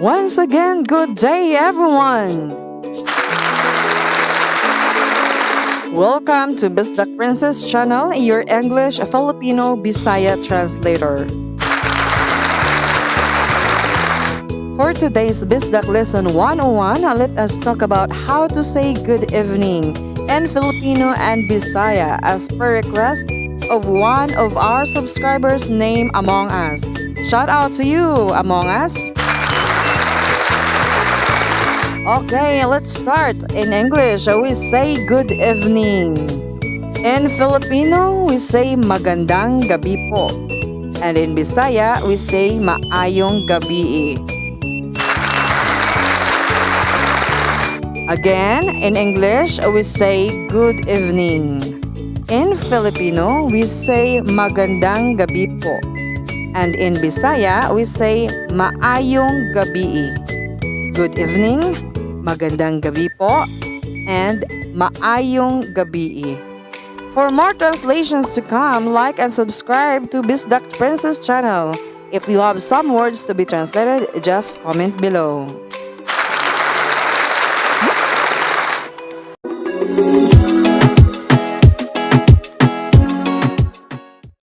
Once again, good day everyone! Welcome to Bisdak Princess Channel, your English Filipino Bisaya translator. For today's Bisdak Lesson 101, let us talk about how to say good evening in Filipino and Bisaya as per request of one of our subscribers named Among Us. Shout out to you, Among Us! Okay, let's start. In English, we say good evening. In Filipino, we say magandang gabi po. And in Bisaya, we say maayong gabi. Again, in English, we say good evening. In Filipino, we say magandang gabi po. And in Bisaya, we say maayong gabi. Good evening, magandang gabi po, and maayong gabi. For more translations to come, like and subscribe to Bisdak Princess channel. If you have some words to be translated, just comment below.